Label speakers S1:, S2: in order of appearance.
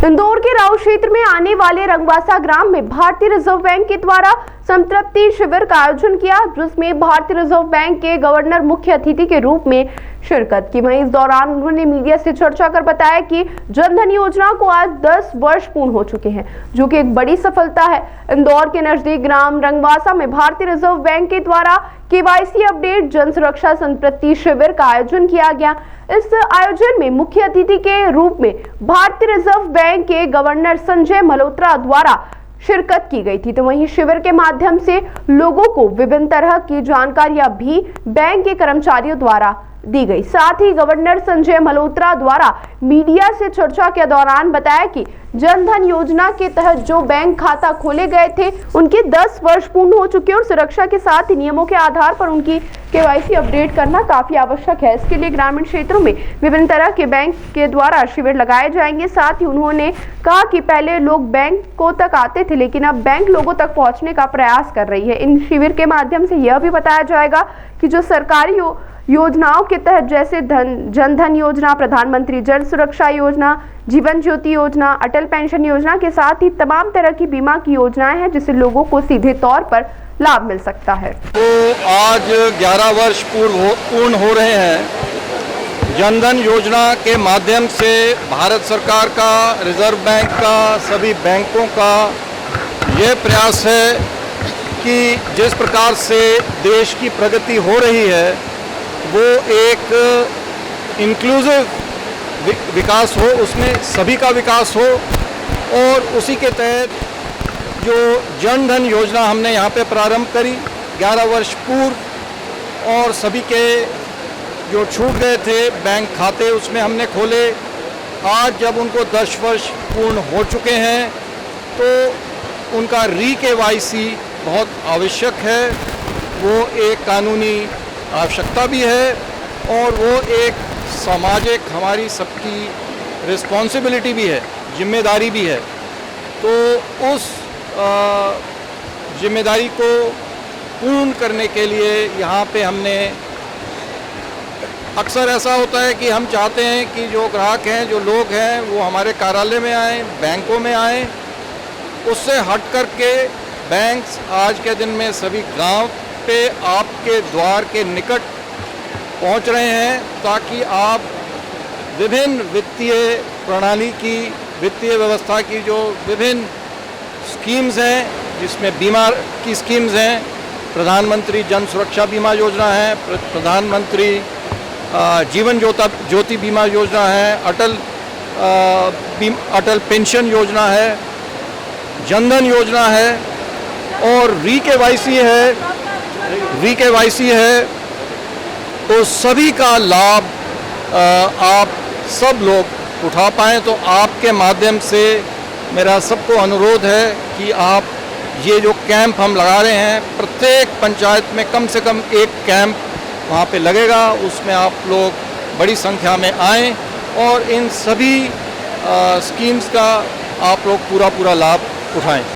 S1: इंदौर के राव क्षेत्र में आने वाले रंगवासा ग्राम में भारतीय रिजर्व बैंक के द्वारा संतृप्ति शिविर का आयोजन किया, जिसमें भारतीय रिजर्व बैंक के गवर्नर मुख्य अतिथि के रूप में शिरकत की। वहीं इस दौरान उन्होंने मीडिया से चर्चा कर बताया कि जनधन योजना को आज 10 वर्ष पूर्ण हो चुके हैं, जो कि एक बड़ी सफलता है। इंदौर के नजदीक ग्राम रंगवासा में भारतीय रिजर्व बैंक के द्वारा KYC अपडेट जन सुरक्षा संतृप्ति शिविर का आयोजन किया गया। इस आयोजन में मुख्य अतिथि के रूप में भारतीय रिजर्व बैंक के गवर्नर संजय मल्होत्रा द्वारा शिरकत की गई थी। तो वहीं शिविर के माध्यम से लोगों को विभिन्न तरह की जानकारियां भी बैंक के कर्मचारियों द्वारा दी गई। साथ ही गवर्नर संजय मल्होत्रा द्वारा मीडिया से चर्चा के दौरान बताया कि जनधन योजना के तहत जो बैंक खाता खोले गए थे उनके 10 वर्ष पूर्ण हो चुके हैं और सुरक्षा के साथ ही नियमों के आधार पर उनकी KYC अपडेट करना काफी आवश्यक है। इसके लिए ग्रामीण क्षेत्रों में विभिन्न तरह के बैंक के द्वारा शिविर लगाए जाएंगे। साथ ही उन्होंने कहा कि पहले लोग बैंकों तक आते थे, लेकिन अब बैंक लोगों तक पहुंचने का प्रयास कर रही है। इन शिविर के माध्यम से यह भी बताया जाएगा कि जो सरकारी योजनाओं के तहत जैसे जनधन योजना, प्रधानमंत्री जन सुरक्षा योजना, जीवन ज्योति योजना, अटल पेंशन योजना के साथ ही तमाम तरह की बीमा की योजनाएं हैं, जिससे लोगों को सीधे तौर पर लाभ मिल सकता है।
S2: तो आज 11 वर्ष पूर्ण हो रहे हैं। जनधन योजना के माध्यम से भारत सरकार का, रिजर्व बैंक का, सभी बैंकों का ये प्रयास है कि जिस प्रकार से देश की प्रगति हो रही है वो एक इंक्लूसिव विकास हो, उसमें सभी का विकास हो। और उसी के तहत जो जनधन योजना हमने यहाँ पे प्रारंभ करी 11 वर्ष पूर्व, और सभी के जो छूट गए थे बैंक खाते उसमें हमने खोले। आज जब उनको 10 वर्ष पूर्ण हो चुके हैं तो उनका KYC बहुत आवश्यक है। वो एक कानूनी आवश्यकता भी है और वो एक सामाजिक हमारी सबकी रिस्पॉन्सिबिलिटी भी है, जिम्मेदारी भी है। तो उस जिम्मेदारी को पूर्ण करने के लिए यहाँ पे हमने, अक्सर ऐसा होता है कि हम चाहते हैं कि जो ग्राहक हैं, जो लोग हैं, वो हमारे कार्यालय में आएँ, बैंकों में आएँ। उससे हट कर के बैंक्स आज के दिन में सभी गांव पे आपके द्वार के निकट पहुंच रहे हैं, ताकि आप विभिन्न वित्तीय प्रणाली की, वित्तीय व्यवस्था की जो विभिन्न स्कीम्स हैं, जिसमें बीमा की स्कीम्स हैं, प्रधानमंत्री जन सुरक्षा बीमा योजना है, प्रधानमंत्री जीवन ज्योति बीमा योजना है, अटल पेंशन योजना है, जनधन योजना है और KYC है। तो सभी का लाभ आप सब लोग उठा पाएँ। तो आपके माध्यम से मेरा सबको अनुरोध है कि आप ये जो कैंप हम लगा रहे हैं, प्रत्येक पंचायत में कम से कम एक कैंप वहाँ पे लगेगा, उसमें आप लोग बड़ी संख्या में आएँ और इन सभी स्कीम्स का आप लोग पूरा लाभ उठाएं।